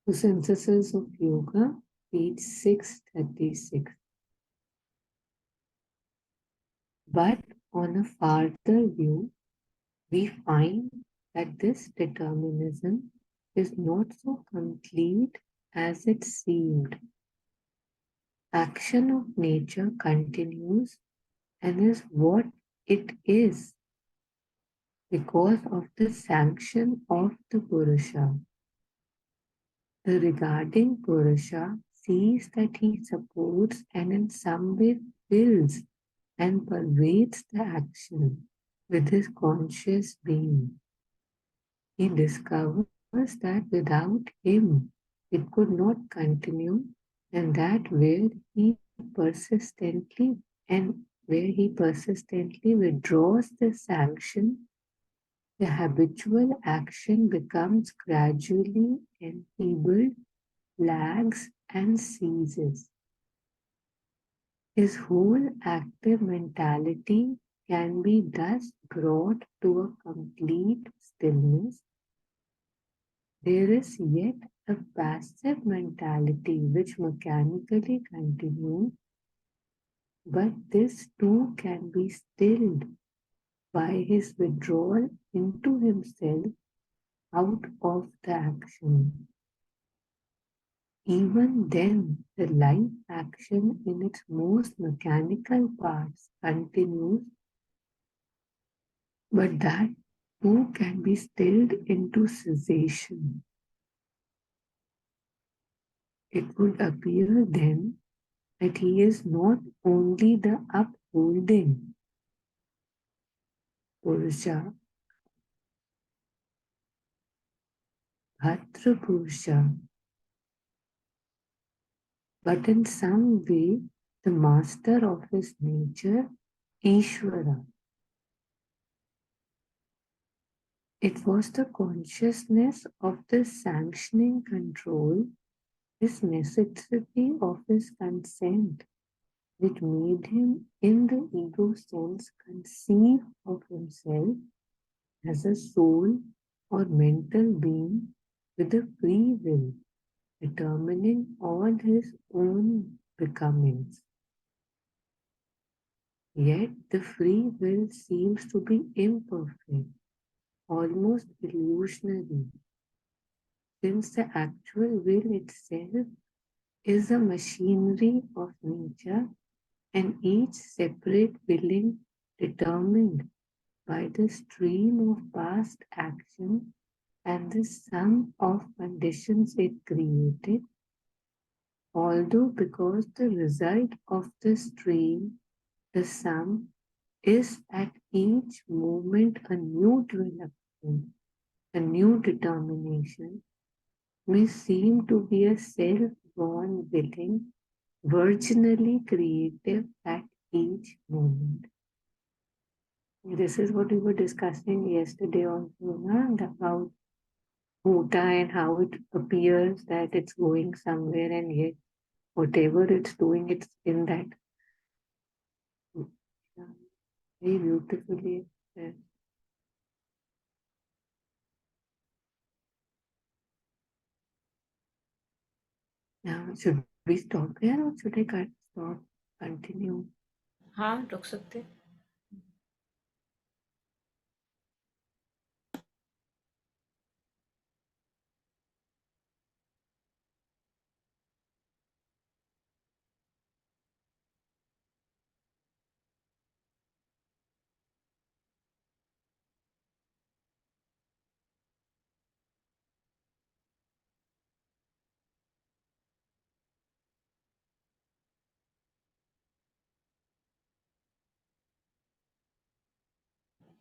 The Synthesis of Yoga, page 636. But on a farther view, we find that this determinism is not so complete as it seemed. Action of nature continues and is what it is because of the sanction of the Purusha. The regarding Purusha sees that he supports and in some way wills and pervades the action with his conscious being. He discovers that without him it could not continue, and that where he persistently withdraws the sanction, the habitual action becomes gradually enfeebled, lags, and ceases. His whole active mentality can be thus brought to a complete stillness. There is yet a passive mentality which mechanically continues, but this too can be stilled by his withdrawal into himself out of the action. Even then, the life action in its most mechanical parts continues, but that too can be stilled into cessation. It would appear then that he is not only the upholding Purusha, Bhatra Purusha, but in some way the master of his nature, Ishvara. It was the consciousness of the sanctioning control, this necessity of his consent, which made him, in the ego sense, conceive of himself as a soul or mental being with a free will, determining all his own becomings. Yet the free will seems to be imperfect, almost illusionary, since the actual will itself is a machinery of nature and each separate willing determined by the stream of past action and the sum of conditions it created, although because the result of the stream, the sum, is at each moment a new development, a new determination, may seem to be a self-born willing, virginally creative at each moment. This is what we were discussing yesterday also, about Muta and how it appears that it's going somewhere and yet whatever it's doing, it's in that. Very beautifully expressed. Now, should we stop here or should I continue? हाँ, रुक सकते.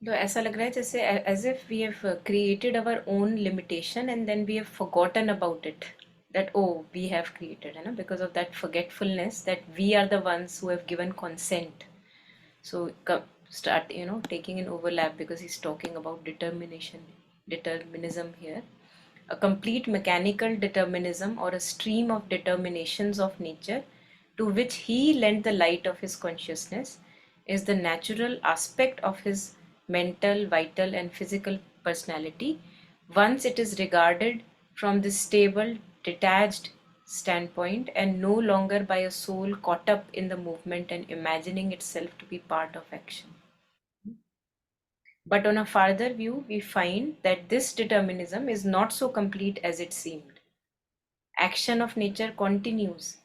तो ऐसा लग रहा है जैसे as if we have created our own limitation and then we have forgotten about it, that oh we have created, because of that forgetfulness that we are the ones who have given consent. So start taking an overlap because he's talking about determinism here, a complete mechanical determinism or a stream of determinations of nature to which he lent the light of his consciousness is the natural aspect of his mental, vital, and physical personality once it is regarded from this stable, detached standpoint and no longer by a soul caught up in the movement and imagining itself to be part of action. But on a farther view, we find that this determinism is not so complete as it seemed. Action of nature continues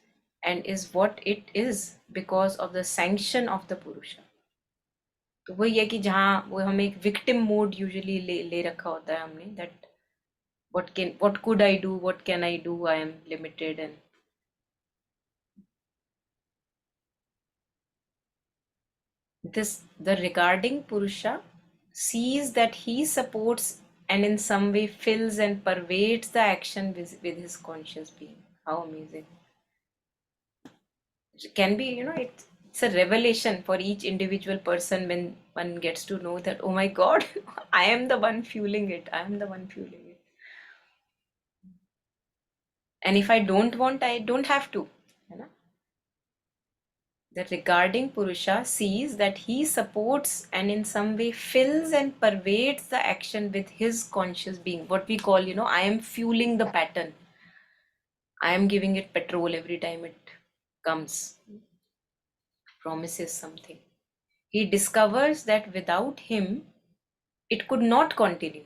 and is what it is because of the sanction of the Purusha. तो वही है कि जहाँ वो हम एक victim mode usually ले रखा होता है हमने, that what could I do, what can I do, I am limited. And the regarding Purusha sees that he supports and in some way fills and pervades the action with his conscious being. How amazing. It can be, it's a revelation for each individual person when one gets to know that, oh my God, I am the one fueling it. I am the one fueling it. And if I don't want, I don't have to. You know? The regarding Purusha sees that he supports and in some way fills and pervades the action with his conscious being. What we call, I am fueling the pattern. I am giving it petrol every time it comes, promises something. He discovers that without him, it could not continue.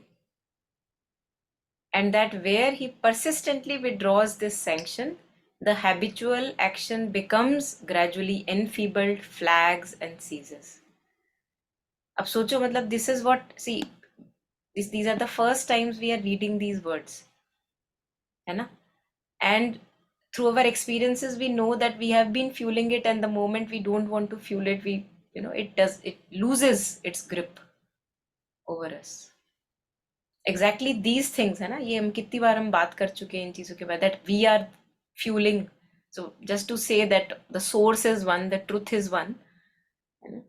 And that where he persistently withdraws this sanction, the habitual action becomes gradually enfeebled, flags, and ceases. अब सोचो मतलब this is what, see, these are the first times we are reading these words, है ना? And through our experiences we know that we have been fueling it, and the moment we don't want to fuel it, it loses its grip over us. Exactly these things है ना, ये हम कितनी बार हम बात कर चुके हैं इन चीजों के बाद, that we are fueling. So just to say that the source is one, the truth is one, है ना?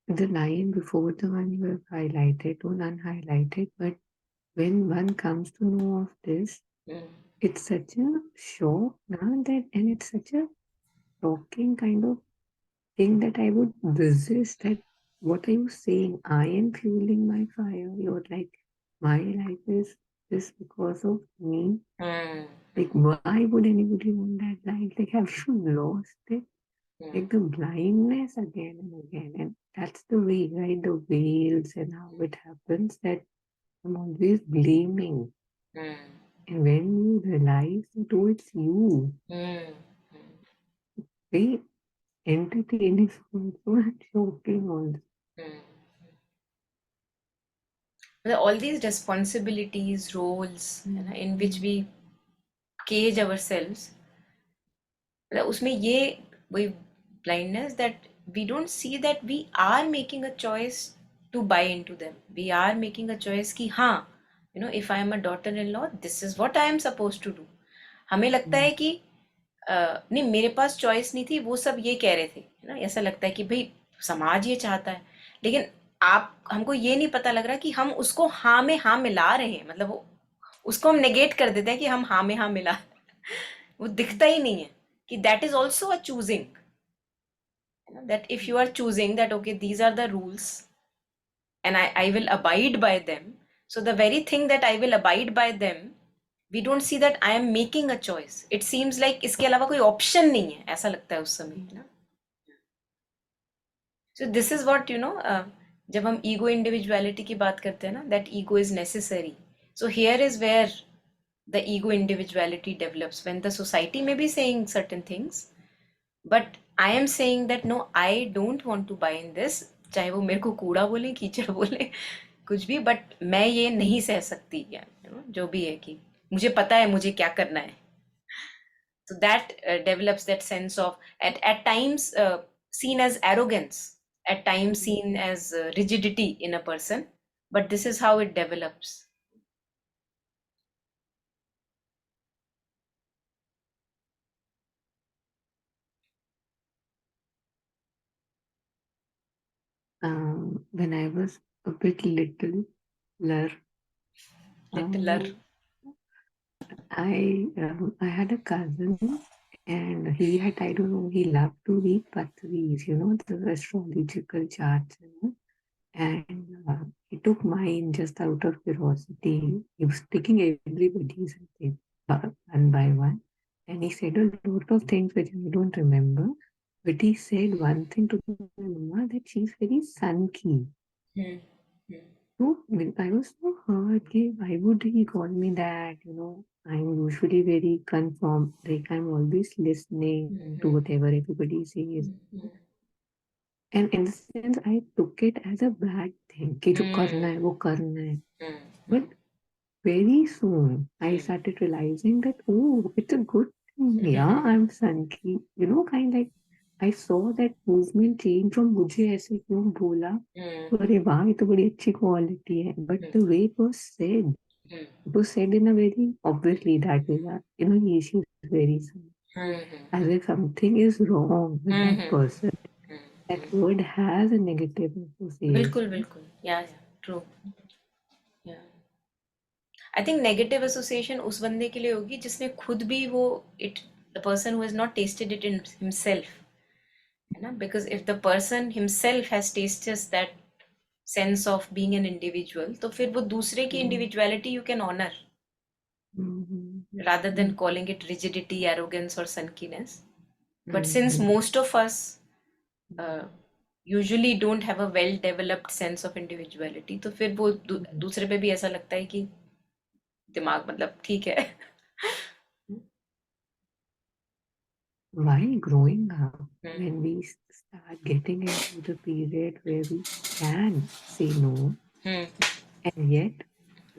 The line before the one you have highlighted or unhighlighted, but when one comes to know of this, it's such a shock now that, and it's such a shocking kind of thing that I would resist. That what are you saying? I am fueling my fire. You're like, my life is this because of me. Like, why would anybody want that life? Like, have you lost it? Like the blindness again and again. And that's the way, right? The veils and how it happens, that I'm always blaming. And when you realize that, oh, it's you, very entertaining also and shocking also. All these responsibilities, roles, in which we cage ourselves, उसमें ये वही blindness, that we don't see that we are making a choice to buy into them. We are making a choice कि हाँ, if I am a daughter-in-law, this is what I am supposed to do. हमें लगता है कि नहीं, मेरे पास choice नहीं थी, वो सब ये कह रहे थे, है ना? ऐसा लगता है कि भाई समाज ये चाहता है, लेकिन हमको ये नहीं पता लग रहा कि हम उसको हाँ में हाँ मिला रहे हैं, मतलब उसको हम नेगेट कर देते हैं कि हम हाँ में हाँ मिला वो दिखता ही नहीं है कि that is also a choosing. That if you are choosing that, okay, these are the rules and I will abide by them. So the very thing that I will abide by them, we don't see that I am making a choice. It seems like इसके अलावा कोई option नहीं है, ऐसा लगता है उस समय, ना? So this is what, जब हम ego individuality की बात करते हैं ना, that ego is necessary. So here is where the ego individuality develops, when the society may be saying certain things, but I am saying that no, I don't want to buy in this, चाहे वो मेरे को कूड़ा बोले, कीचड़ बोले, कुछ भी, बट मैं ये नहीं सह सकती, या जो भी है कि मुझे पता है मुझे क्या करना है. So that develops that sense of, at times seen as arrogance, at times seen as rigidity in a person, but this is how it develops. When I was a bit littler, Littler. I had a cousin, and he had, I don't know, he loved to read Patris, the astrological charts, and he took mine just out of curiosity. He was taking everybody's, I think, one by one, and he said a lot of things which I don't remember. But he said one thing to my mama, that she's very sunky. Hmm. Hmm. So I was so hurt. Okay, why would he call me that? I'm usually very conform. Like I'm always listening to whatever everybody says. And in the sense, I took it as a bad thing. कि जो करना है वो करना है. But very soon, I started realizing that, oh, it's a good thing. Yeah, I'm sunky. Kind of like I saw that movement change from मुझे ऐसे क्यों बोला. तो अरे वाह, ये तो बड़ी अच्छी quality है. But the way it was said, it was said in a very obviously that way that, she is very sunky. As if something is wrong with that person. That word has a negative association. बिल्कुल बिल्कुल, या true, या I think negative association उस बंदे के लिए होगी जिसने खुद भी वो it the person who has not tested it in himself, है ना, because if the person himself has tested that sense of being an individual, तो फिर वो दूसरे की individuality you can honour rather than calling it rigidity, arrogance, or sunkiness. But since most of us usually don't have a well developed sense of individuality, तो फिर वो दूसरे पे भी ऐसा लगता है कि दिमाग मतलब ठीक है. While growing up, when we start getting into the period where we can say no, and yet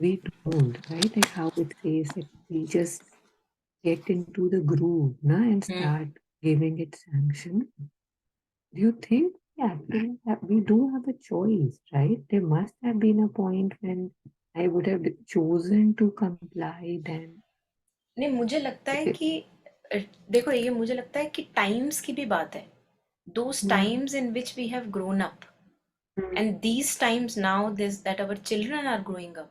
we don't, right? Like how it says that we just get into the groove, and start giving it sanction. Do you think, we do have a choice, right? There must have been a point when I would have chosen to comply then. नहीं, मुझे लगता है कि देखो, ये मुझे लगता है कि टाइम्स की भी बात है. Those times in which we have grown up, and these times now this that our children are growing up,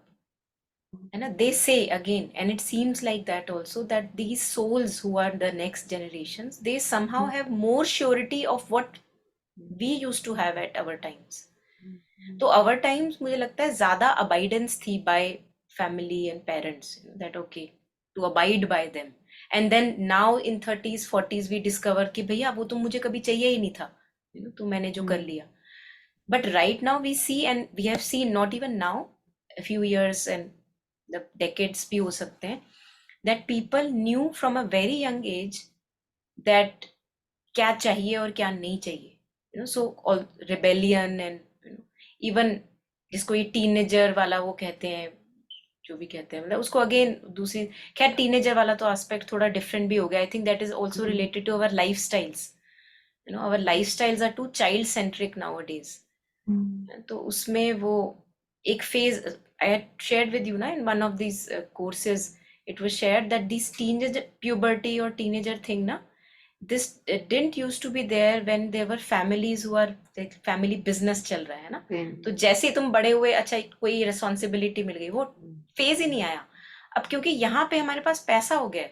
and they say again, and it seems like that also, that these souls who are the next generations, they somehow have more surety of what we used to have at our times. तो our times मुझे लगता है ज़्यादा abidance थी by family and parents, that okay, to abide by them. And then now in 30s 40s we discover कि भैया वो तो मुझे कभी चाहिए ही नहीं था, तो मैंने जो कर लिया. But right now we see, and we have seen, not even now, a few years and the decades भी हो सकते हैं, that people knew from a very young age that क्या चाहिए और क्या नहीं चाहिए. So all rebellion and even जिसको ये टीनेजर वाला वो कहते हैं, जो भी कहते हैं, मतलब उसको अगेन दूसरी, खैर टीनेजर वाला तो एस्पेक्ट थोड़ा डिफरेंट भी हो गया. I think that is also related to our life styles. Our life styles are too child centric nowadays. तो उसमें वो एक phase I had shared with you ना in one of these courses. It was shared that this teenager puberty और teenager thing ना, this didn't used to be there when there were families who are like family business चल रहा है ना. तो जैसे तुम बड़े हुए, अच्छा कोई रिस्पॉन्सिबिलिटी मिल गई, वो फेज ही नहीं आया. अब क्योंकि यहाँ पे हमारे पास पैसा हो गया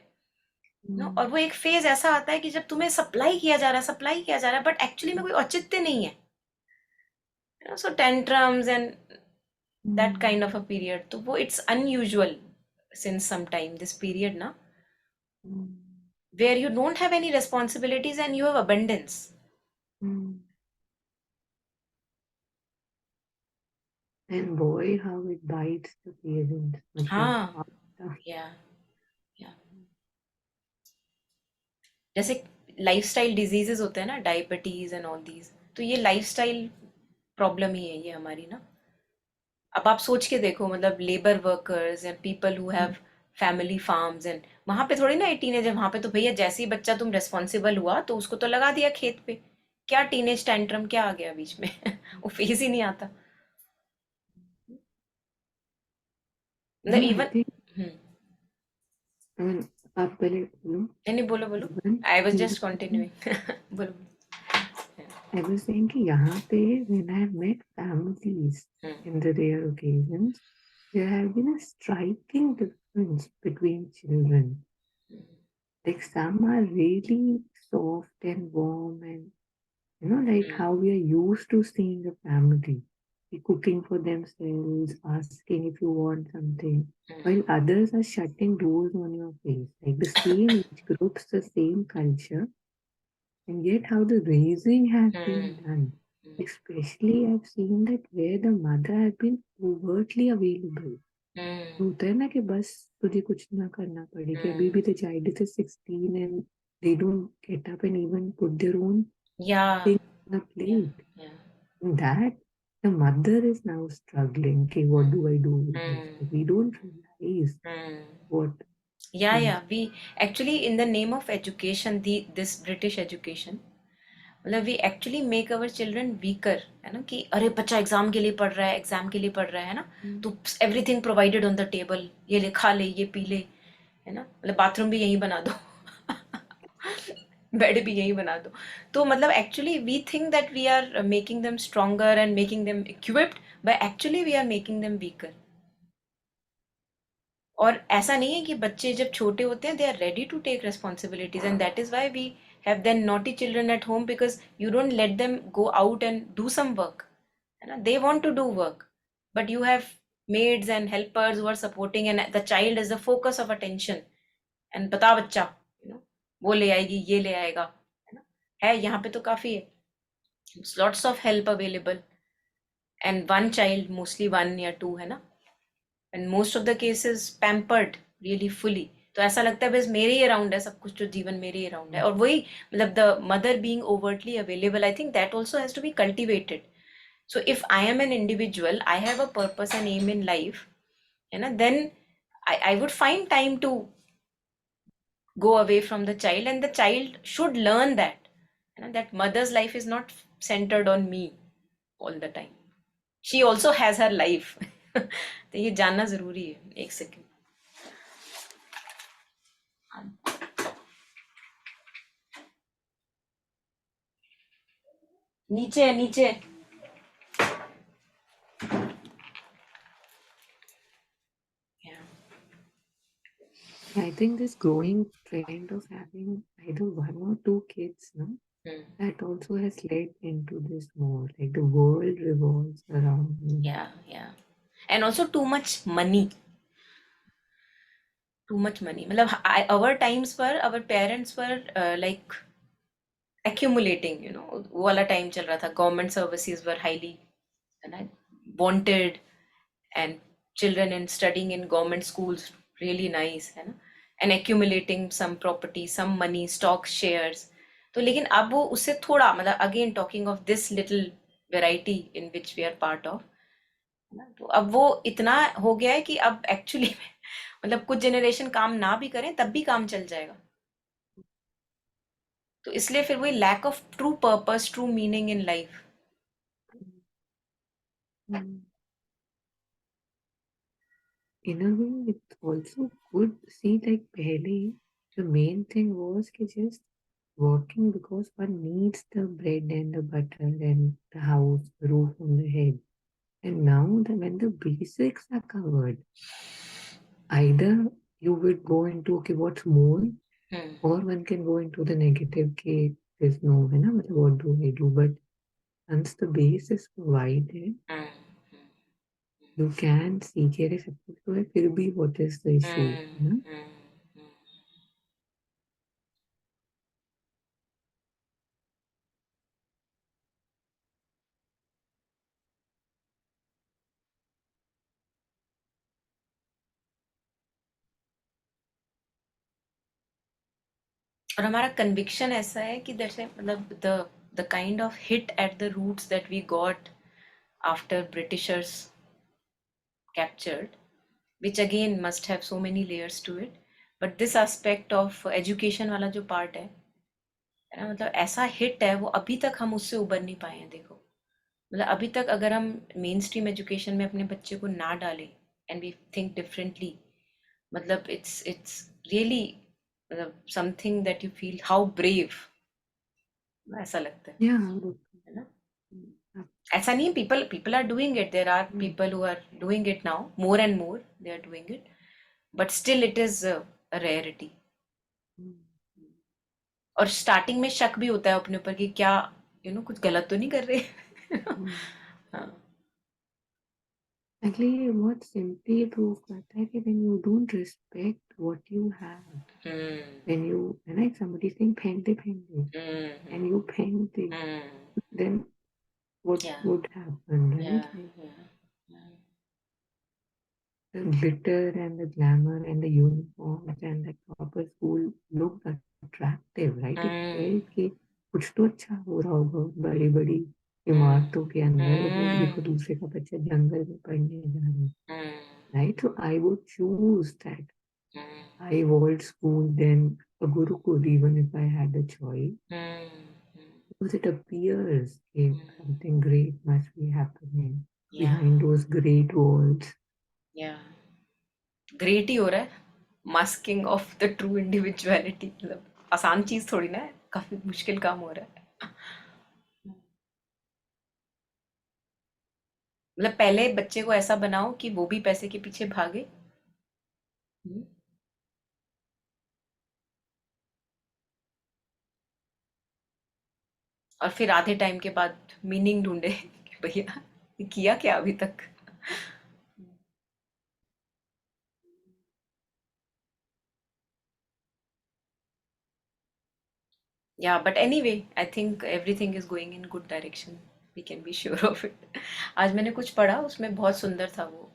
ना, और वो एक फेज ऐसा आता है कि जब तुम्हें सप्लाई किया जा रहा है बट एक्चुअली में कोई औचित्य नहीं है. So tantrums and that kind of a period, तो वो it's unusual since some time this period ना, where you don't have any responsibilities and you have abundance. And boy, how it bites the parents. Yeah. जैसे lifestyle diseases होते हैं ना, diabetes and all these, तो ये lifestyle problem ही है ये हमारी ना. अब आप सोच के देखो, मतलब labour workers and people who have family farms, and वहां पे थोड़ी ना टीनेज है, वहां पे तो भैया जैसे ही बच्चा तुम रेस्पॉन्सिबल हुआ तो उसको तो लगा दिया खेत पे. क्या टीनेज टेंट्रम क्या आ गया बीच में? वो फेज ही नहीं आता. मतलब इवन आप पहले बोलो. नहीं बोलो. I was just continuing. बोलो. I was saying कि यहाँ पे when I met families in the rare occasions, there has been a striking difference between children. Like some are really soft and warm and like how we are used to seeing a family cooking for themselves, asking if you want something, while others are shutting doors on your face. Like the same age groups, the same culture, and yet how the raising has been done. Especially I've seen that where the mother has been overtly available. तो होता है ना कि बस तुझे कुछ ना करना पड़े कि अभी भी the child is 16 and they don't get up and even put their own Yeah, thing on a plate. yeah. In that the mother is now struggling. Okay, what do I do with this? We don't realize what Yeah, is. yeah. We actually, in the name of education, this British education, मतलब we actually make our children weaker, है ना, कि अरे बच्चा exam के लिए पढ़ रहा है, एग्जाम के लिए पढ़ रहा है ना, तो everything provided on the table, ये ले खा ले, ये पी ले, है ना, मतलब बाथरूम भी यहीं बना दो, बेड भी यहीं बना दो. तो मतलब actually we think that we are making them stronger and making them equipped, but actually we are making them weaker. और ऐसा नहीं है कि बच्चे जब छोटे होते हैं they are ready to take responsibilities, and that is why we have then naughty children at home, because you don't let them go out and do some work, है ना, they want to do work, but you have maids and helpers who are supporting, and the child is the focus of attention. And बता बच्चा, वो ले आएगी, ये ले आएगा, है ना, है यहाँ पे तो काफी है, lots of help available, and one child, mostly one या टू, है ना, and most of the cases pampered really fully. तो ऐसा लगता है बस मेरे ही अराउंड है सब कुछ, जो जीवन मेरे ही अराउंड है, और वही मतलब the mother being overtly available, I think that also has to be cultivated. So if I am an individual, I have a purpose and aim in life, है ना, then I would find time to go away from the child, and the child should learn that, that mother's life is not centered on me all the time, she also has her life. तो ये जानना जरूरी है. एक second. नीचे है, नीचे. Yeah. I think this growing trend of having either one or two kids, no, that also has led into this more. Like the world revolves around me. Yeah, yeah. And also too much money. Too much money. मतलब our times पर our parents were like accumulating, वो वाला time चल रहा था, government services were highly wanted, and children in studying in government schools really nice, है ना, and accumulating some property, some money, stock shares. तो लेकिन अब वो उससे थोड़ा मतलब again talking of this little variety in which we are part of, तो अब वो इतना हो गया है कि अब एक्चुअली मतलब कुछ जनरेशन काम ना भी करें तब भी काम चल जाएगा. तो इसलिए फिर वही lack of true purpose, true meaning in life. Mm. In a way, it's also good. See, like pehle, the main thing was कि just working because one needs the bread and the butter and the house, the roof on the head. And now that when the basics are covered, either you would go into okay, what's more, or one can go into the negative okay, there's no है ना मतलब what do I do? But once the base is provided, you can see कि अरे सब कुछ तो है फिर भी what is the issue, है ना? और हमारा कन्विक्शन ऐसा है कि जैसे मतलब the kind of hit at the roots that we got after Britishers captured, which again must have so many layers to it, but this aspect of education वाला जो part है ना, मतलब ऐसा हिट है वो, अभी तक हम उससे उबर नहीं पाए हैं. देखो मतलब अभी तक अगर हम मेन स्ट्रीम एजुकेशन में अपने बच्चे को ना डालें एंड वी थिंक डिफरेंटली, मतलब इट्स रियली मतलब something that you feel how brave, ऐसा लगता Yeah, है ना. ऐसा नहीं, people are doing it. There are people who are doing it now, more and more they are doing it, but still it is a rarity. और starting में शक भी होता है अपने ऊपर कि क्या कुछ गलत तो नहीं कर रहे. हाँ. Actually, what simply proof करता है कि when you don't respect what you have, when you, like somebody saying फेंक दे, and you फेंक दे, then what Yeah. would happen, right? Yeah. Like, Yeah. the glitter and the glamour and the uniforms and the proper school looked attractive, right? It felt कि कुछ तो अच्छा हो रहा होगा बड़ी बड़ी इमारतों के अंदर, वो देखो दूसरे का बच्चा जंगल में पढ़ने जा रहा है, right? So I would choose that. I would school then a Gurukul even if I had a choice. Because it appears if something great must be happening behind those great walls. Yeah. Great he हो रहा है. Masking of the true individuality. मतलब आसान चीज थोड़ी ना है, काफी मुश्किल काम हो रहा है. मतलब पहले बच्चे को ऐसा बनाओ कि वो भी पैसे के पीछे भागे. और फिर आधे टाइम के बाद मीनिंग ढूंढे कि भैया ये किया क्या अभी तक. Yeah, but anyway, I think everything is going in good direction. We can be sure of it. आज मैंने कुछ पढ़ा, उसमें बहुत सुंदर था वो.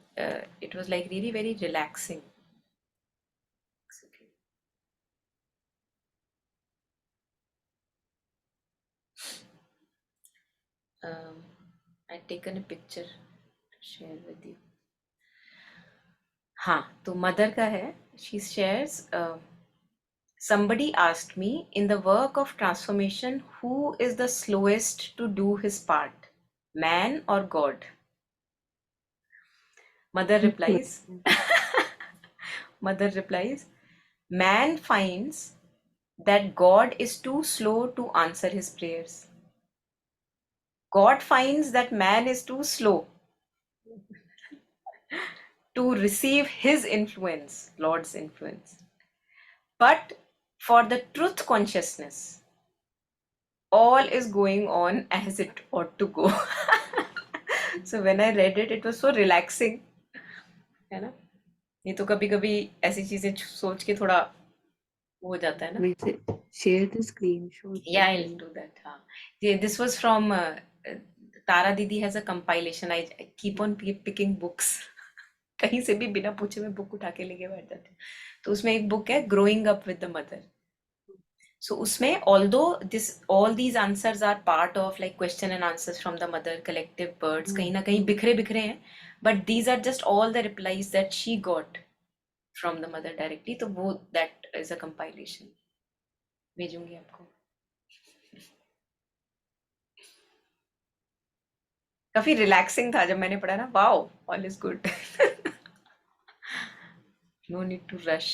It was like really very relaxing. I'd taken a picture to share with you. हाँ, तो मदर का है. She shares, somebody asked me, in the work of transformation, who is the slowest to do his part, man or God? Mother replies, Mother replies, man finds that God is too slow to answer his prayers. God finds that man is too slow to receive his influence, Lord's influence. But for the truth consciousness, all is going on as it ought to go. So when I read it, it was so relaxing. है ना? नहीं तो कभी कभी ऐसी चीजें सोच के थोड़ा वो हो जाता है ना. We say, share the screenshot. Yeah, I'll do that. हाँ. This was from Tara Didi has a compilation. I keep on picking books. कहीं से भी बिना पूछे मैं बुक उठा के लेके बैठ जाती हूँ. तो उसमें एक बुक है growing up with the mother. So उसमें although all these answers are part of like question and answers from the mother collective birds, कहीं ना कहीं बिखरे बिखरे हैं, but these are just all the replies that she got from the mother directly. तो वो that is a compilation. भेजूंगी आपको. काफी रिलैक्सिंग था जब मैंने पढ़ा ना. Wow, all is good. No need to rush,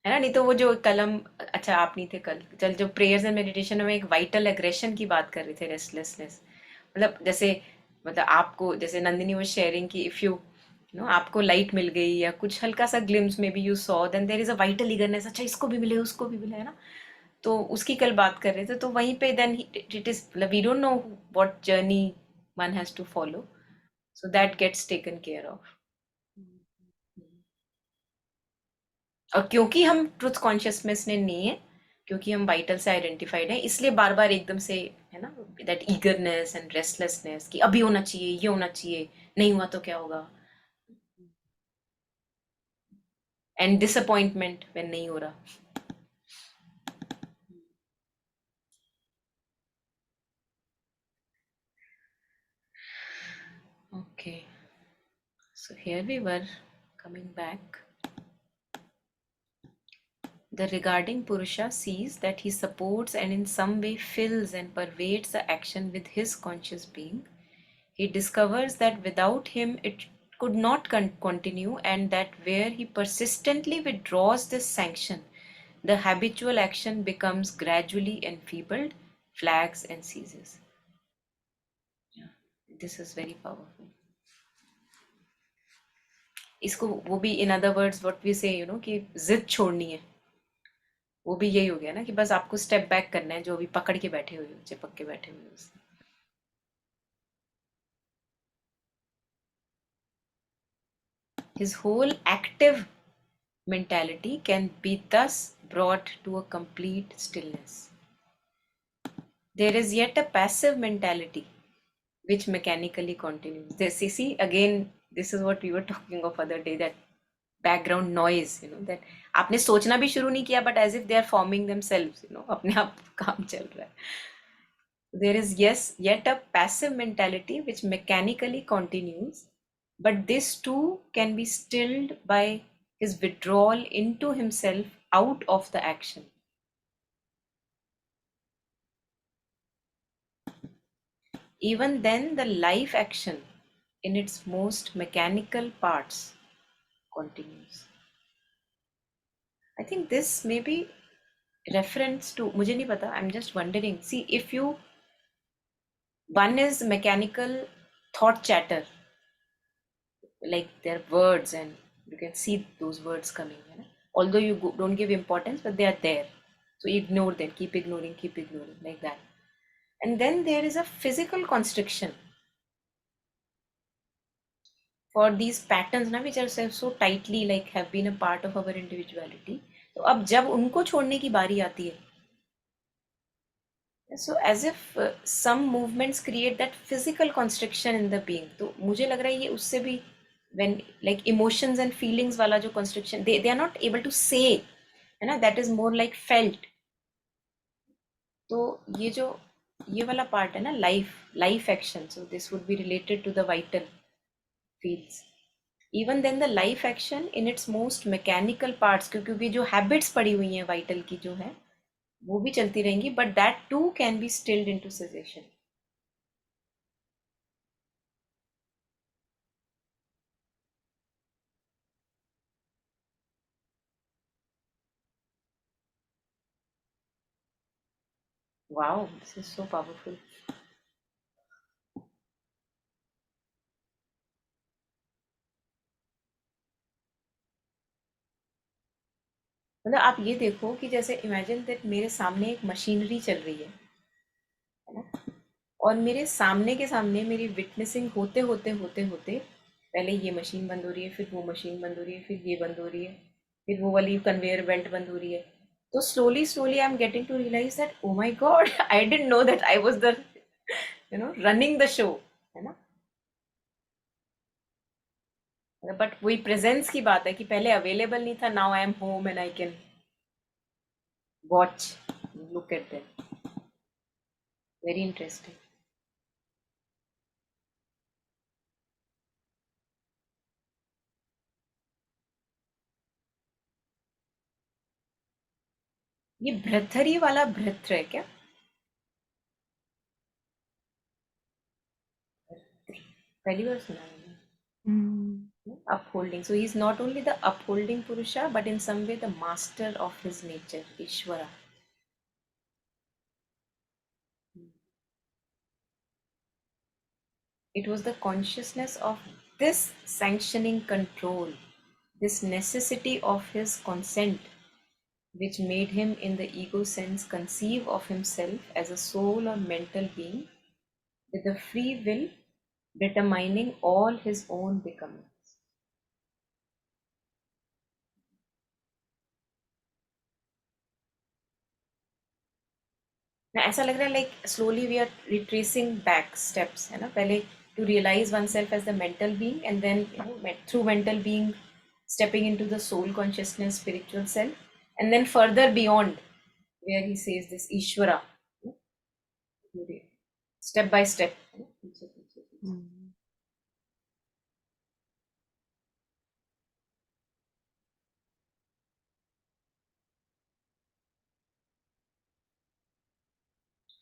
है ना. नहीं तो वो जो कलम, अच्छा आप नहीं थे कल, चल जो प्रेयर्स एंड मेडिटेशन में एक वाइटल एग्रेशन की बात कर रहे थे, रेस्टलेसनेस. मतलब जैसे, मतलब आपको जैसे नंदिनी वो शेयरिंग की, इफ यू नो आपको लाइट मिल गई या कुछ हल्का सा ग्लिम्स में भी you saw, then there is a vital eagerness, अच्छा इसको भी मिले उसको भी मिले, है ना. तो उसकी कल बात कर रहे थे. तो वहीं पे देन इट इज, मतलब we don't know what journey one has to follow, so that gets taken care of. और क्योंकि हम ट्रुथ कॉन्शियसनेस में नहीं है, क्योंकि हम वाइटल से आइडेंटिफाइड हैं, इसलिए बार बार एकदम से, है ना, दैट ईगरनेस एंड रेस्टलेसनेस कि अभी होना चाहिए, ये होना चाहिए, नहीं हुआ तो क्या होगा, एंड डिसअपॉइंटमेंट व्हेन नहीं हो रहा. Okay, so here we were coming back. The regarding Purusha sees that he supports and in some way fills and pervades the action with his conscious being. He discovers that without him it could not continue, and that where he persistently withdraws this sanction, the habitual action becomes gradually enfeebled, flags, and ceases. Yeah. This is very powerful. इसको वो भी in other words what we say कि जिद छोड़नी है, वो भी यही हो गया ना कि बस आपको स्टेप बैक करना है जो अभी पकड़ के बैठे हुए हो, चिपक के बैठे हुए हो उससे। His whole active mentality can be thus brought to a complete stillness. There is yet a passive mentality which mechanically continues. This, you see, again, this is what we were talking of other day, that background noise, that आपने सोचना भी शुरू नहीं किया, but as if they are forming themselves, अपने आप काम चल रहा है. There is, yes, yet a passive mentality which mechanically continues, but this too can be stilled by his withdrawal into himself out of the action. Even then, the life action in its most mechanical parts continues. I think this may be reference to, मुझे नहीं पता, I'm just wondering. See, if you, one is mechanical thought chatter, like their words, and you can see those words coming, although you don't give importance, but they are there. So ignore them, keep ignoring, like that. And then there is a physical constriction for these patterns ना, which are so tightly like have been a part of our individuality. तो अब जब उनको छोड़ने की बारी आती है, so as if some movements create that physical constriction in the being. तो मुझे लग रहा है ये उससे भी, when like emotions and feelings वाला जो constriction, they are not able to say, है ना, that is more like felt. तो ये वाला part है ना, life action, so this would be related to the vital fields. Even then the life action in its most mechanical parts, क्योंकि जो habits पड़ी हुई हैं vital की जो है वो भी चलती रहेंगी, but that too can be stilled into cessation. Wow, this is so powerful. मतलब आप ये देखो कि जैसे इमेजिन दैट मेरे सामने एक मशीनरी चल रही है ना, और मेरे सामने के सामने मेरी विटनेसिंग होते होते होते होते पहले ये मशीन बंद हो रही है, फिर वो मशीन बंद हो रही है, फिर ये बंद हो रही है, फिर वो वाली कन्वेयर बेल्ट बंद हो रही है. तो slowly slowly I am getting to realise that oh my God, I didn't know that I was the running the show, है ना. बट वही प्रेजेंस की बात है कि पहले अवेलेबल नहीं था, now I am home and I can watch, look at that. Very interesting. ये भ्रथरी वाला भ्रत्र है क्या? पहली बार सुना मैंने. Upholding, so he is not only the upholding purusha but in some way the master of his nature, Ishvara. It was the consciousness of this sanctioning control, this necessity of his consent, which made him in the ego sense conceive of himself as a soul or mental being with a free will determining all his own becomings. ना ऐसा लग रहा है like slowly we are retracing back steps, है ना. पहले to realise oneself as the mental being, and then through mental being stepping into the soul consciousness spiritual self, and then further beyond where he says this Ishvara, step by step.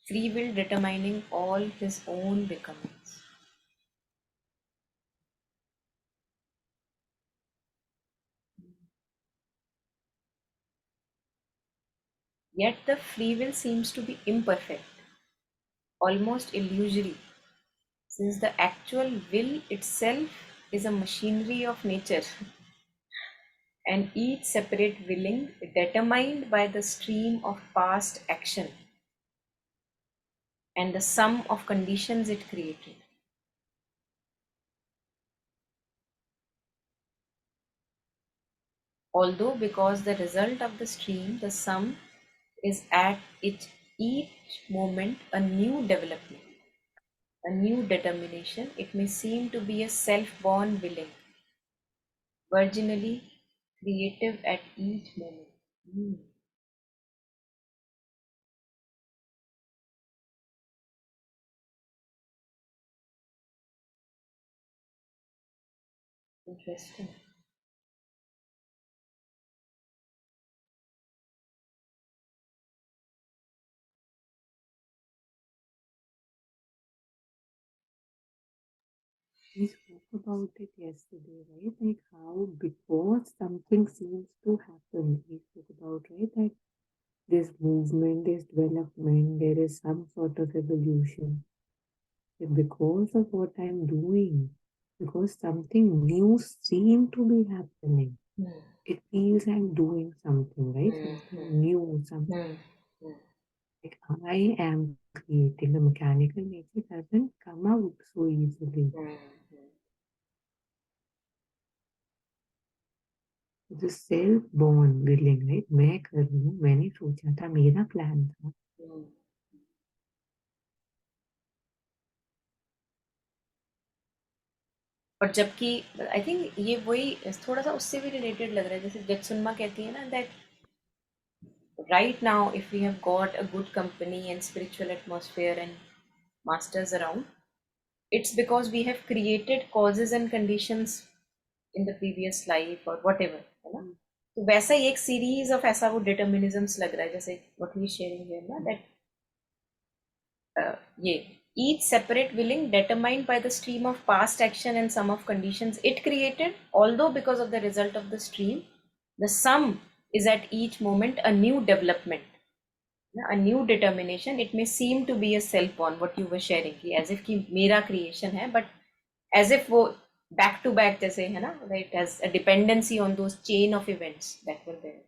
Free will determining all his own becomings. Yet the free will seems to be imperfect, almost illusory, since the actual will itself is a machinery of nature, and each separate willing determined by the stream of past action and the sum of conditions it created. Although, because the result of the stream, the sum is at each moment a new development, a new determination, it may seem to be a self-born willing, virginally creative at each moment. Hmm, interesting. We spoke about it yesterday, right? Like how because something seems to happen, we spoke about, right? That there's movement, there's development, there is some sort of evolution. And because of what I'm doing, because something new seems to be happening, Hmm, it feels I'm doing something, right? hmm, Something new, something hmm, hmm, like I am creating. The mechanical nature doesn't come out so easily. hmm, जो self born willing right मैं कर रही हूँ मैंने सोचा था मेरा plan था hmm. और जबकि आई थिंक ये वही थोड़ा सा उससे भी रिलेटेड लग रहा है, जैसे जेत्सुनमा कहती है ना that right now if we have got a good company and spiritual atmosphere and masters around, it's because we have created causes and conditions in the previous life or whatever, है ना? तो वैसा ही एक सीरीज ऑफ ऐसा वो डिटर्मिनिज्म्स लग रहा है, जैसे व्हाट ही शेयरिंग हियर ना दैट ये each separate willing determined by the stream of past action and sum of conditions it created, although because of the result of the stream the sum is at each moment a new development, a new determination. It may seem to be a self born, what you were sharing कि as if कि मेरा creation है, but as if वो back to back जैसे है ना, it has a dependency on those chain of events that were there,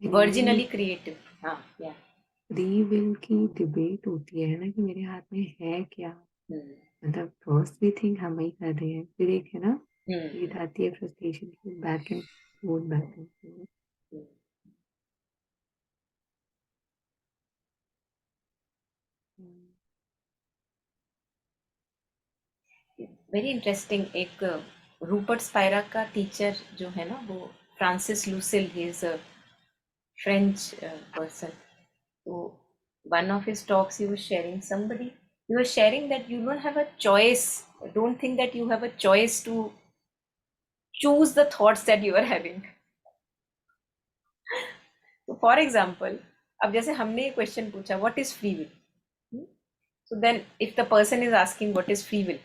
and even virginally creative. हाँ, yeah. Free will की डिबेट होती है ना कि मेरे हाथ में है क्या मतलब फर्स्ट वी थिंक हम ही कर रहे हैं फिर एक है ना नीड आती है फ्रस्ट्रेशन की back and fourth back and fourth very interesting. एक रूपर्ट स्पायरा का टीचर जो है ना वो Francis Lucille, he is a French person. तो one of his talks he was sharing, somebody he was sharing that you don't have a choice, don't think that you have a choice to choose the thoughts that you are having. So for example, अब जैसे हमने ये question पूछा what is free will, so then if the person is asking what is free will,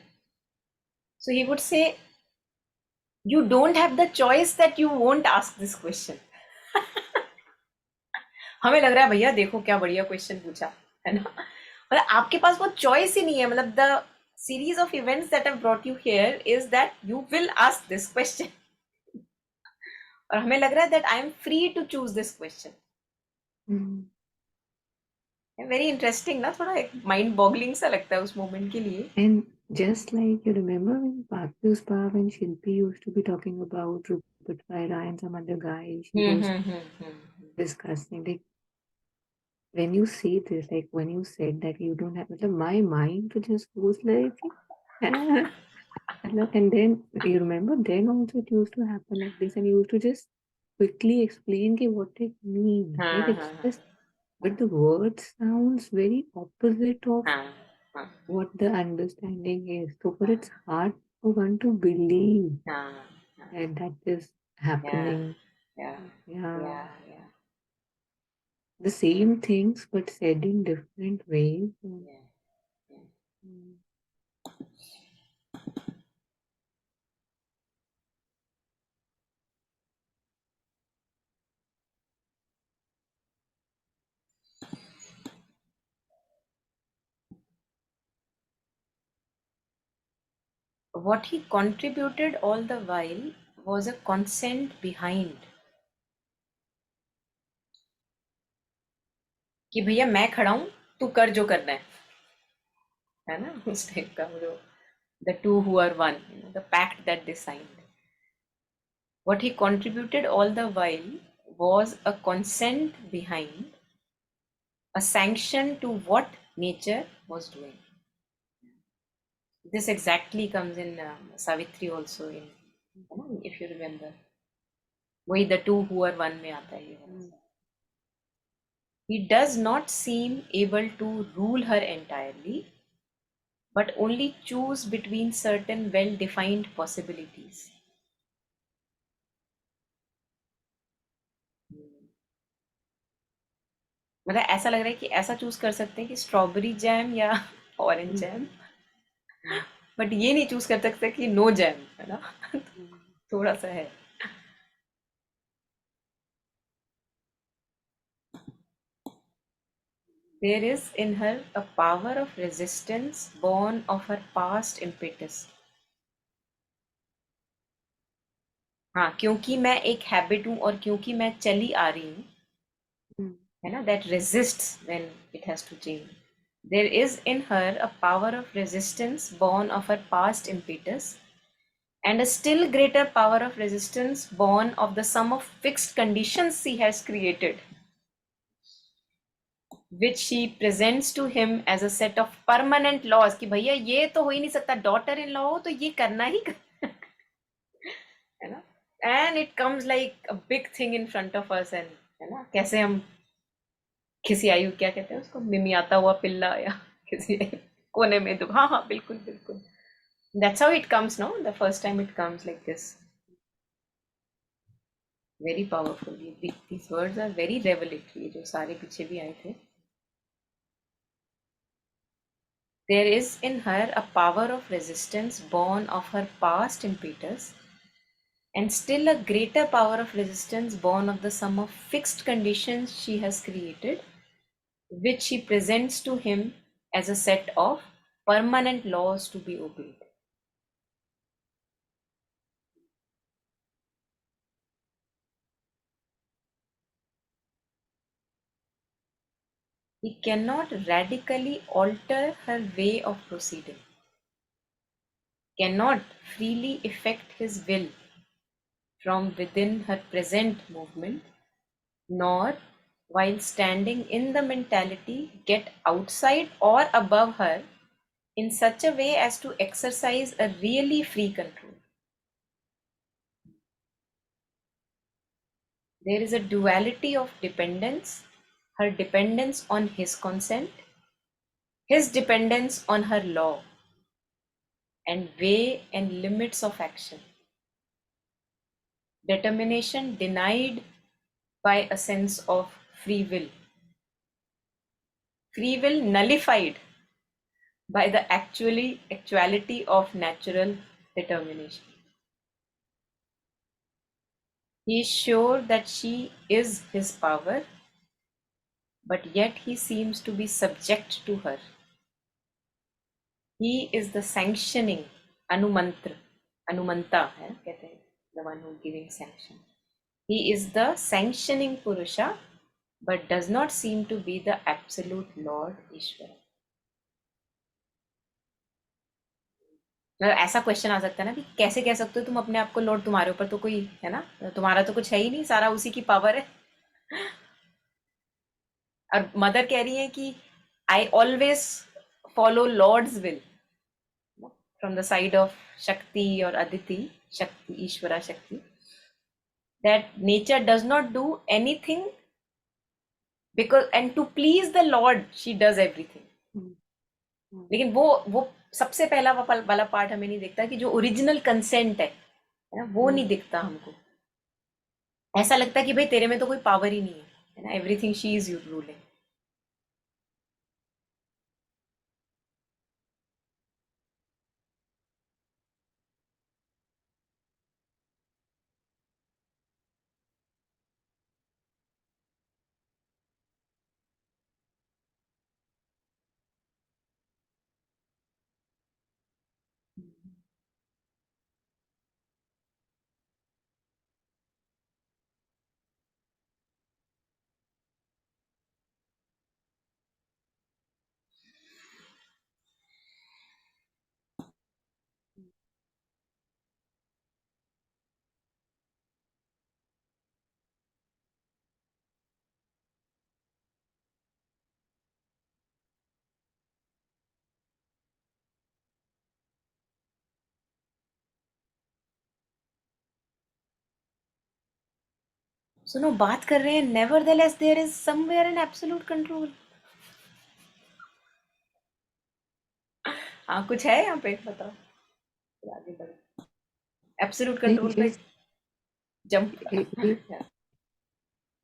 so he would say you don't have the choice that you won't ask this question. हमें लग रहा है भैया देखो क्या बढ़िया question पूछा है ना, मतलब आपके पास वो चॉइस ही नहीं है, मतलब the series of events that have brought you here is that you will ask this question. और हमें लग रहा है that I am free to choose this question. Very interesting ना, थोड़ा एक माइंड बॉगलिंग सा लगता है उस मोमेंट के लिए. And just like you remember when Bhakti Pav and Shilpi used to be talking about Rupert Vaira and some other guy, she was discussing like when you say this, like when you said that you don't have, मतलब my mind to just goes like, "Ah." And then you remember then also it used to happen like this, and you used to just quickly explain कि what it means. हाँ Like it's हाँ just, but the word sounds very opposite of हाँ हाँ what the understanding is. So for it's hard for one to believe हाँ that that is yeah happening. yeah Yeah, yeah yeah the same things but said in different ways. yeah. Mm. what he contributed all the while was a consent behind. कि भैया मैं खड़ा हूं, तू कर जो करना है ना, उस टाइप का जो the two who are one, the pact that they signed. What he contributed all the while was a consent behind, a sanction to what nature was doing. This exactly comes in Savitri also, in if you remember. वही the two who are one में आता है ये वाला. He does not seem able to rule her entirely, but only choose between certain well-defined possibilities. मतलब ऐसा लग रहा है कि ऐसा चूज कर सकते हैं कि स्ट्रॉबेरी जैम या ऑरेंज जैम, बट ये नहीं चूज कर सकते कि नो जैम, है ना. थोड़ा सा है. There is in her a power of resistance born of her past impetus. हाँ, क्योंकि मैं एक हैबिट हूँ और क्योंकि मैं चली आ रही हूँ, है ना, that resists when it has to change. There is in her a power of resistance born of her past impetus, and a still greater power of resistance born of the sum of fixed conditions she has created, which she presents to him as a set of permanent laws. कि भैया ये तो हो ही नहीं सकता, daughter in law हो तो ये करना ही है ना. And it comes like a big thing in front of us, and है ना, कैसे हम किसी आयु, क्या कहते हैं उसको, मिमियाता हुआ पिल्ला या किसी कोने में दो. हाँ हाँ, बिल्कुल बिल्कुल. That's how it comes, no? The first time it comes like this. Very powerful. These words are very revelatory, जो सारे पीछे भी आए थे. There is in her a power of resistance born of her past impetus, and still a greater power of resistance born of the sum of fixed conditions she has created, which she presents to him as a set of permanent laws to be obeyed. He cannot radically alter her way of proceeding, cannot freely effect his will from within her present movement, nor, while standing in the mentality, get outside or above her in such a way as to exercise a really free control. There is a duality of dependence, her dependence on his consent, his dependence on her law, and way and limits of action. Determination denied by a sense of free will. Free will nullified by the actuality of natural determination. He is sure that she is his power, but yet he seems to be subject to her. He is the sanctioning anumantra, anumanta है कहते हैं, the one who giving sanction. He is the sanctioning Purusha, but does not seem to be the absolute Lord Ishvara. ऐसा question आ सकता है ना कि कैसे कह सकते हो तुम अपने आप को लॉर्ड, तुम्हारे ऊपर तो कोई है ना, तुम्हारा तो कुछ है ही नहीं, सारा उसी की पावर है. और मदर कह रही है कि I always follow Lord's will from the side of Shakti और Aditi, Shakti Ishwara Shakti, that nature does not do anything because and to please the Lord she does everything. लेकिन वो सबसे पहला वाला पार्ट हमें नहीं दिखता कि जो ओरिजिनल कंसेंट है ना, वो नहीं दिखता हमको. ऐसा लगता है कि भाई तेरे में तो कोई पावर ही नहीं है ना, एवरीथिंग शी इज रूलिंग. सुनो बात कर रहे हैं, nevertheless there is somewhere an absolute control. हाँ कुछ है यहाँ पे बताओ, फिर आगे बढ़ो. एब्सोल्यूट नहीं, कंट्रोल पे jump.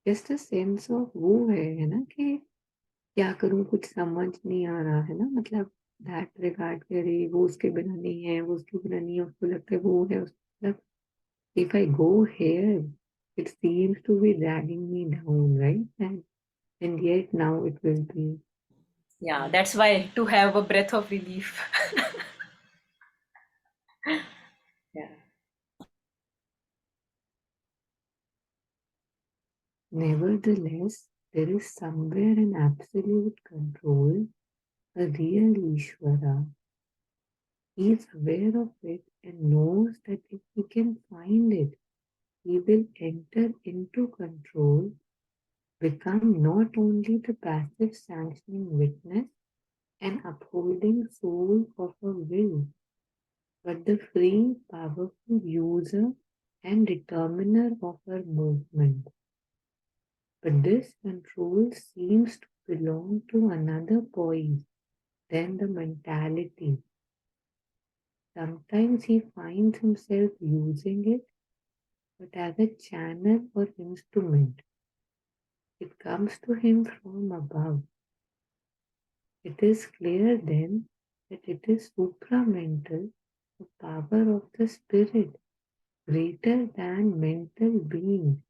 Just a sense of वो है ना कि क्या करूं, कुछ समझ नहीं आ रहा है ना, मतलब दैट रिगार्ड के अरे वो उसके बिना नहीं है, वो उसके बिना नहीं है, उसको लगता है वो है मतलब if I go here it seems to be dragging me down, right? And yet now it will be. Yeah, that's why to have a breath of relief. Yeah. Nevertheless, there is somewhere an absolute control, a real Ishvara. He is aware of it and knows that if he can find it, he will enter into control, become not only the passive sanctioning witness and upholding soul of a will, but the free, powerful user and determiner of her movement. But this control seems to belong to another poise than the mentality. Sometimes he finds himself using it, but as a channel or instrument. It comes to him from above. It is clear then that it is supramental, the power of the spirit, greater than mental being,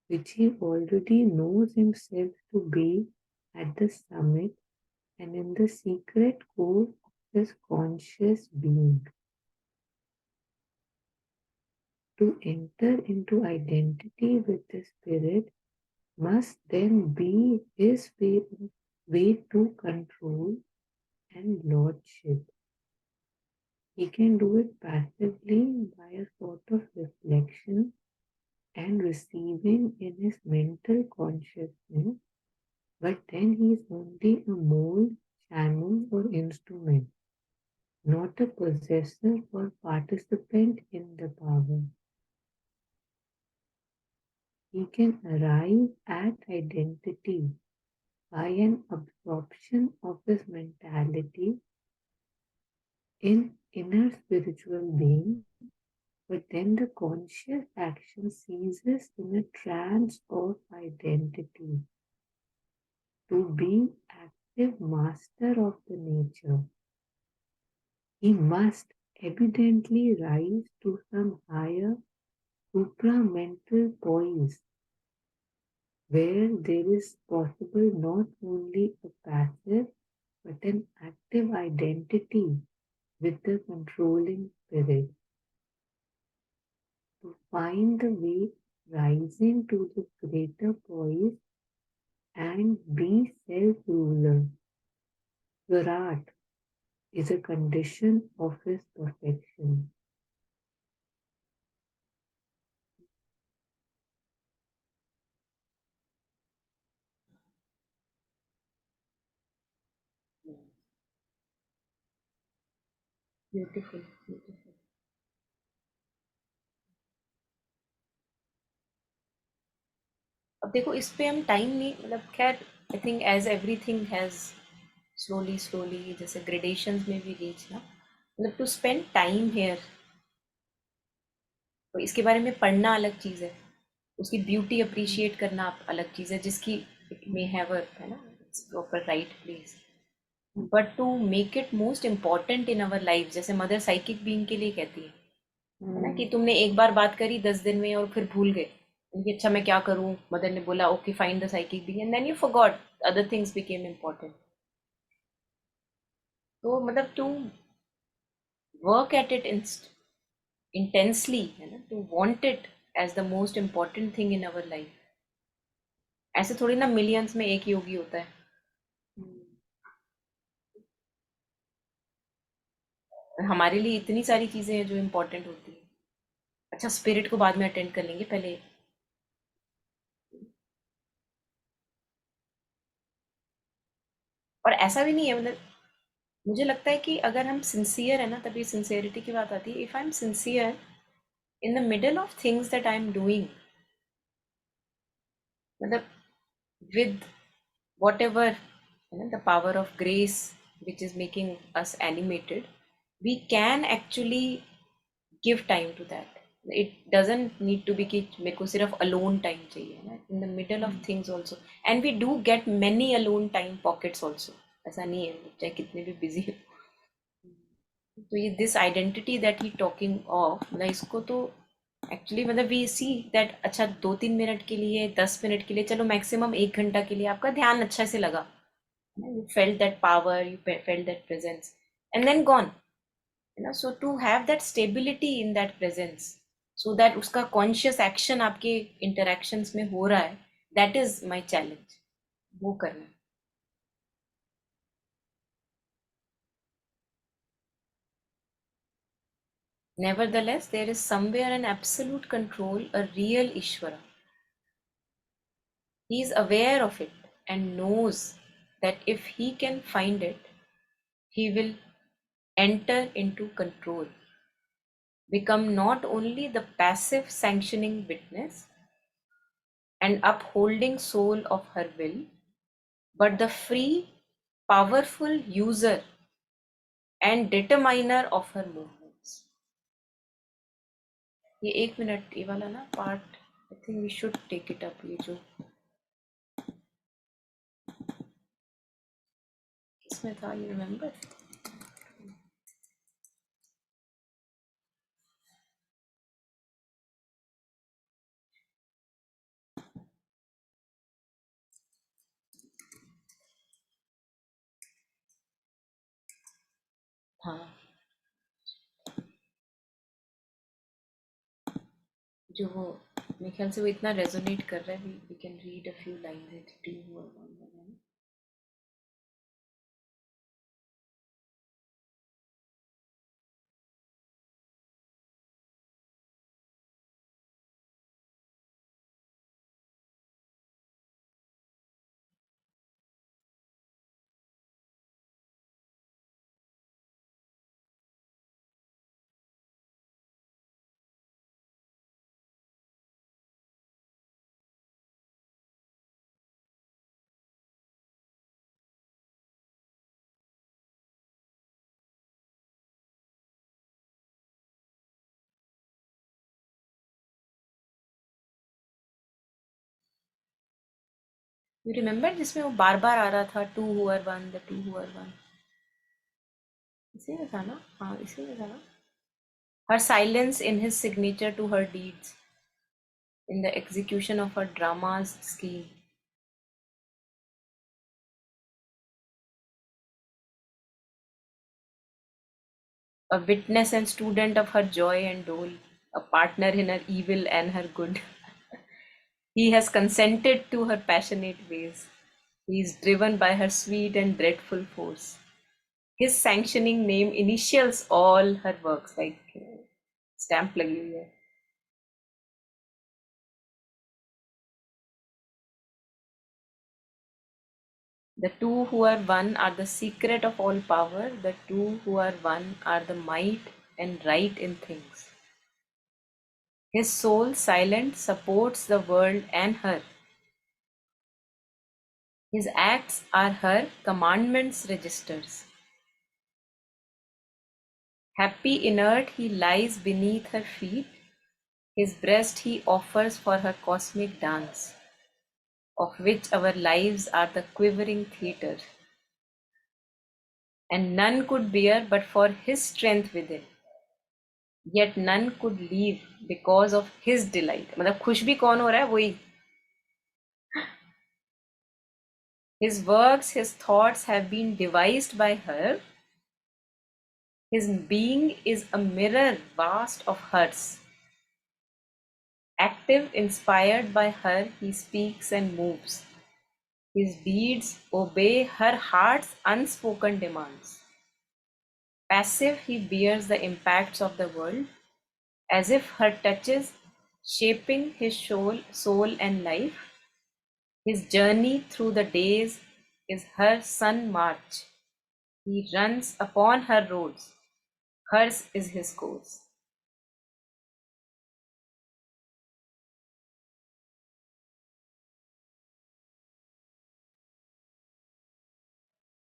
which he already knows himself to be at the summit and in the secret core of his conscious being. To enter into identity with the spirit must then be his way to control and lordship. He can do it passively by a sort of reflection and receiving in his mental consciousness, but then he is only a mold, channel, or instrument, not a possessor or participant in the power. He can arrive at identity by an absorption of his mentality in inner spiritual being, but then the conscious action ceases in a trance of identity to be active master of the nature. He must evidently rise to some higher supramental poise where there is possible not only a passive but an active identity with the controlling spirit. To find the way rising to the greater poise and be self-ruler. Virat is a condition of his perfection. Beautiful, beautiful. अब देखो इस पे हम time नहीं, मतलब खैर I think as everything has slowly slowly जैसे gradations में भी रीच ना, मतलब टू स्पेंड टाइम हेयर, तो इसके बारे में पढ़ना अलग चीज़ है, उसकी ब्यूटी अप्रिशिएट करना अलग चीज़ है, जिसकी इट मे हैव अ है ना proper right place, but to make it most important in our life, जैसे मदर साइकिक बीइंग के लिए कहती है ना, कि तुमने एक बार बात करी 10 दिन में और फिर भूल गए कि अच्छा मैं क्या करूं, मदर ने बोला okay find the psychic being and then you forgot, other things became important. तो मतलब to work at it intensely है ना, to want it as the most important thing in our life. ऐसे थोड़ी ना मिलियंस में एक योगी होता है, हमारे लिए इतनी सारी चीज़ें हैं जो इम्पोर्टेंट होती हैं. अच्छा स्पिरिट को बाद में अटेंड कर लेंगे, पहले और ऐसा भी नहीं है, मतलब मुझे लगता है कि अगर हम सिंसियर है ना, तभी सिंसियरिटी की बात आती है. If I am sincere in the middle of things that I am doing, मतलब with whatever, the power of grace which is making us animated, we can actually give time to that. It doesn't need to be कि मेरे को सिर्फ alone time चाहिए ना, in the middle of things also. And we do get many alone time pockets also. ऐसा नहीं है चाहे कितने भी busy हो. तो ये this identity that he talking of, मतलब इसको तो एक्चुअली मतलब वी सी दैट अच्छा 2-3 मिनट के लिए 10 मिनट के लिए चलो मैक्सिमम 1 घंटा के लिए आपका ध्यान अच्छा से लगा, you felt that power, you felt that presence, and then gone. So to have that stability in that presence, so that उसका conscious action आपके interactions में हो रहा है, that is my challenge. वो करना. Nevertheless, there is somewhere an absolute control, a real Ishvara. He is aware of it and knows that if he can find it, he will enter into control, become not only the passive sanctioning witness and upholding soul of her will, but the free, powerful user and determiner of her movements. ये 1 minute ये वाला ना part, I think we should take it up. ये जो किसमें था, you remember? हाँ, जो वो मेरे ख्याल से वो इतना रेजोनेट कर रहा है, we can read a few lines it to you. You remember जिसमें वो बार बार आ रहा था, two who are one, the two who are one. इसी में था ना? हाँ, इसी में था ना. Her silence in his signature to her deeds, in the execution of her drama's scheme. A witness and student of her joy and dole, a partner in her evil and her good. He has consented to her passionate ways. He is driven by her sweet and dreadful force. His sanctioning name initials all her works, like stamp लगी हुई है. The two who are one are the secret of all power. The two who are one are the might and right in things. His soul, silent, supports the world and her. His acts are her commandments' registers. Happy inert, he lies beneath her feet. His breast he offers for her cosmic dance, of which our lives are the quivering theatre. And none could bear but for his strength within. Yet none could leave because of his delight. मतलब खुश भी कौन हो रहा है? वही. His works, his thoughts have been devised by her. His being is a mirror vast of hers. Active, inspired by her, he speaks and moves. His deeds obey her heart's unspoken demands. Passive, he bears the impacts of the world, as if her touches shaping his soul and life. His journey through the days is her sun march. He runs upon her roads. Hers is his course.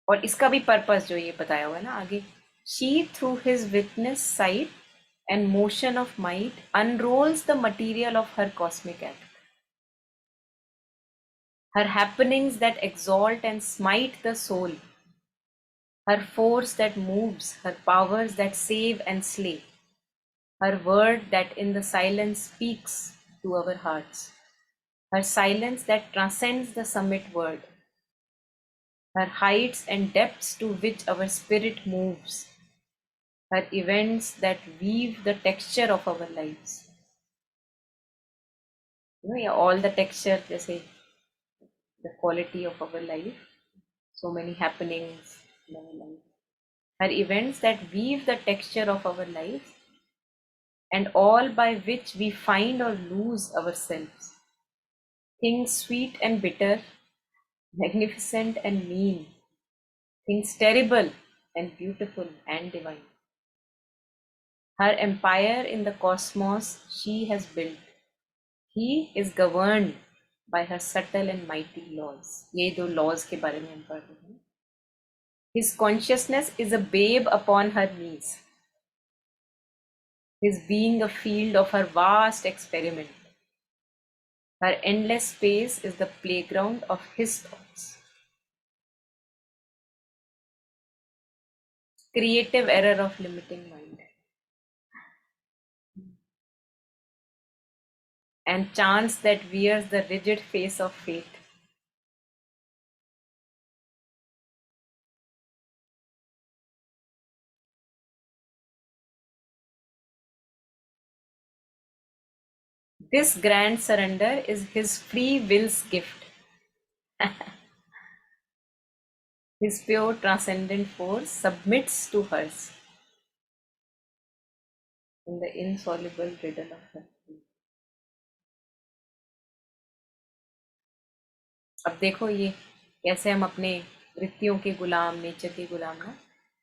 और इसका भी purpose जो ये बताया हुआ है ना आगे, she through his witness sight and motion of might unrolls the material of her cosmic act, her happenings that exalt and smite the soul, her force that moves, her powers that save and slay, her word that in the silence speaks to our hearts, her silence that transcends the summit word, her heights and depths to which our spirit moves, her events that weave the texture of our lives. Yeah, all the texture, जैसे the quality of our life, so many happenings in our life. Her events that weave the texture of our lives, and all by which we find or lose ourselves. Things sweet and bitter, magnificent and mean, things terrible and beautiful and divine. Her empire in the cosmos she has built. He is governed by her subtle and mighty laws. ये दो laws के बारे में हम पढ़ रहे हैं. His consciousness is a babe upon her knees. His being a field of her vast experiment. Her endless space is the playground of his thoughts. Creative error of limiting mind. And chance that wears the rigid face of fate. This grand surrender is his free will's gift. His pure transcendent force submits to hers in the insoluble riddle of her. अब देखो ये कैसे हम अपने वृत्तियों के गुलाम, nature के गुलाम ना.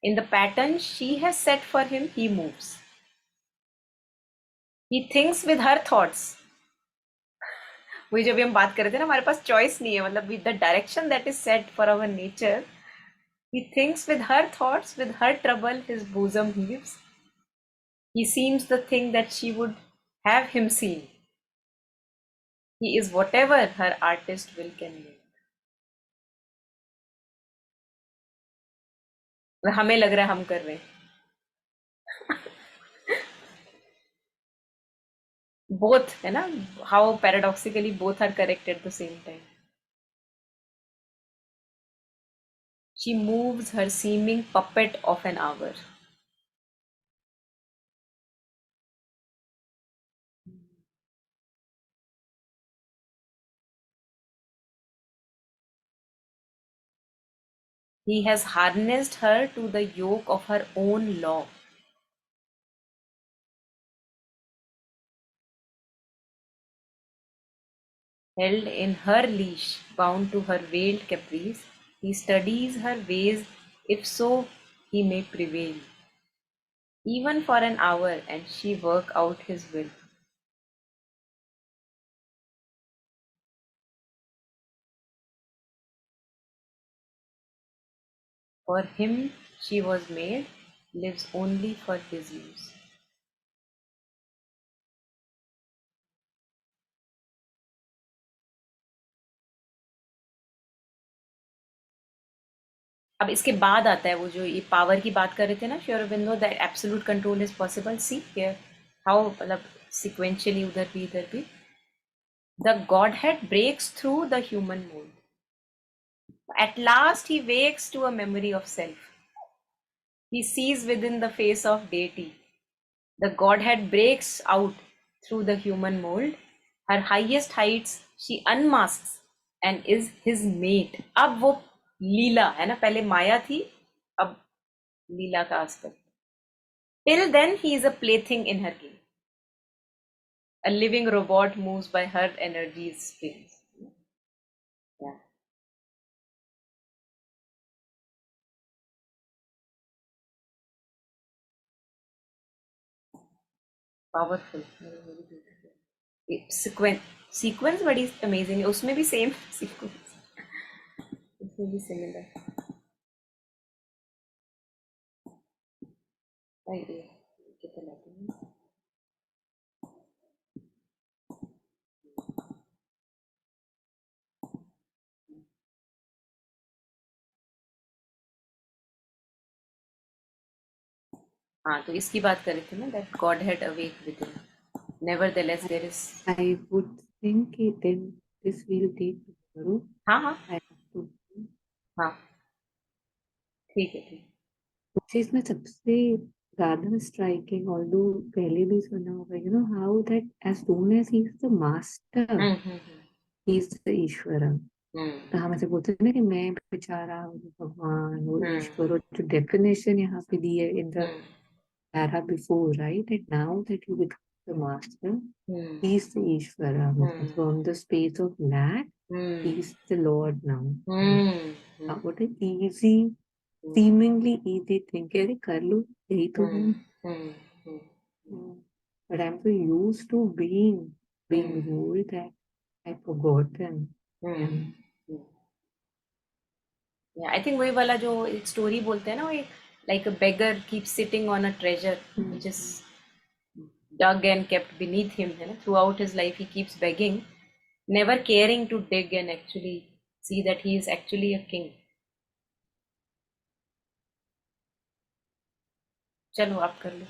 In the pattern she has set for him, he moves. He thinks with her thoughts. वही जब हम बात कर रहे थे ना, हमारे पास चॉइस नहीं है, मतलब with the direction that is set for our nature. He thinks with her thoughts, with her trouble his bosom heaves. He seems the thing that she would have him seen. He is whatever her artist will can make. हमें लग रहा है हम कर रहे हैं. Both है ना, how paradoxically both are correct at the same time. She moves her seeming puppet of an hour. He has harnessed her to the yoke of her own law. Held in her leash, bound to her veiled caprice, he studies her ways, if so he may prevail. Even for an hour, and she work out his will. For him she was made, lives only for his use. अब इसके बाद आता है वो जो ये power की बात कर रहे थे ना Shri Aurobindo, that absolute control is possible. See here how, मतलब सिक्वेंशियली उधर भी the godhead breaks through the human mould. At last he wakes to a memory of self. He sees within the face of deity. The Godhead breaks out through the human mold. Her highest heights she unmasks and is his mate. अब वो लीला है ना, पहले माया थी, अब लीला का aspect. Till then he is a plaything in her game. A living robot moves by her energies spins. Yeah. Powerful. Very beautiful. Sequence बड़ी amazing है, उसमें भी same sequence, उसमें भी similar. कितना लगेगा? हाँ, तो इसकी बात कर रहे थे ना, that God had awake within. Nevertheless, there is. I would think it then this will take tomorrow. हाँ हाँ I have to. हाँ, ठीक है ठीक. मुझे इसमें सबसे ज्यादा स्ट्राइकिंग ऑल्दो पहले भी सुना होगा you know how that as soon as he is the master hmm. He is the Ishwar. Hmm. तो हम ऐसे बोलते हैं ना कि मैं बेचारा हूँ भगवान और हम्म. ईश्वर और जो डेफिनेशन यहाँ पे दी है in the hmm. Para before right and now that you become the master hmm. He is the Ishwar मतलब hmm. From the space of lack hmm. He is the lord now. Hmm. What a easy seemingly easy thing कि अरे कर लो यही तो हूँ. हम्म. But I'm so used to being ruled that I've forgotten. Yeah. Yeah, I think वही वाला जो एक स्टोरी बोलते हैं ना, वो एक like a beggar keeps sitting on a treasure which is dug and kept beneath him, है ना, throughout his life he keeps begging, never caring to dig and actually see that he is actually a king. चलो आप कर लो.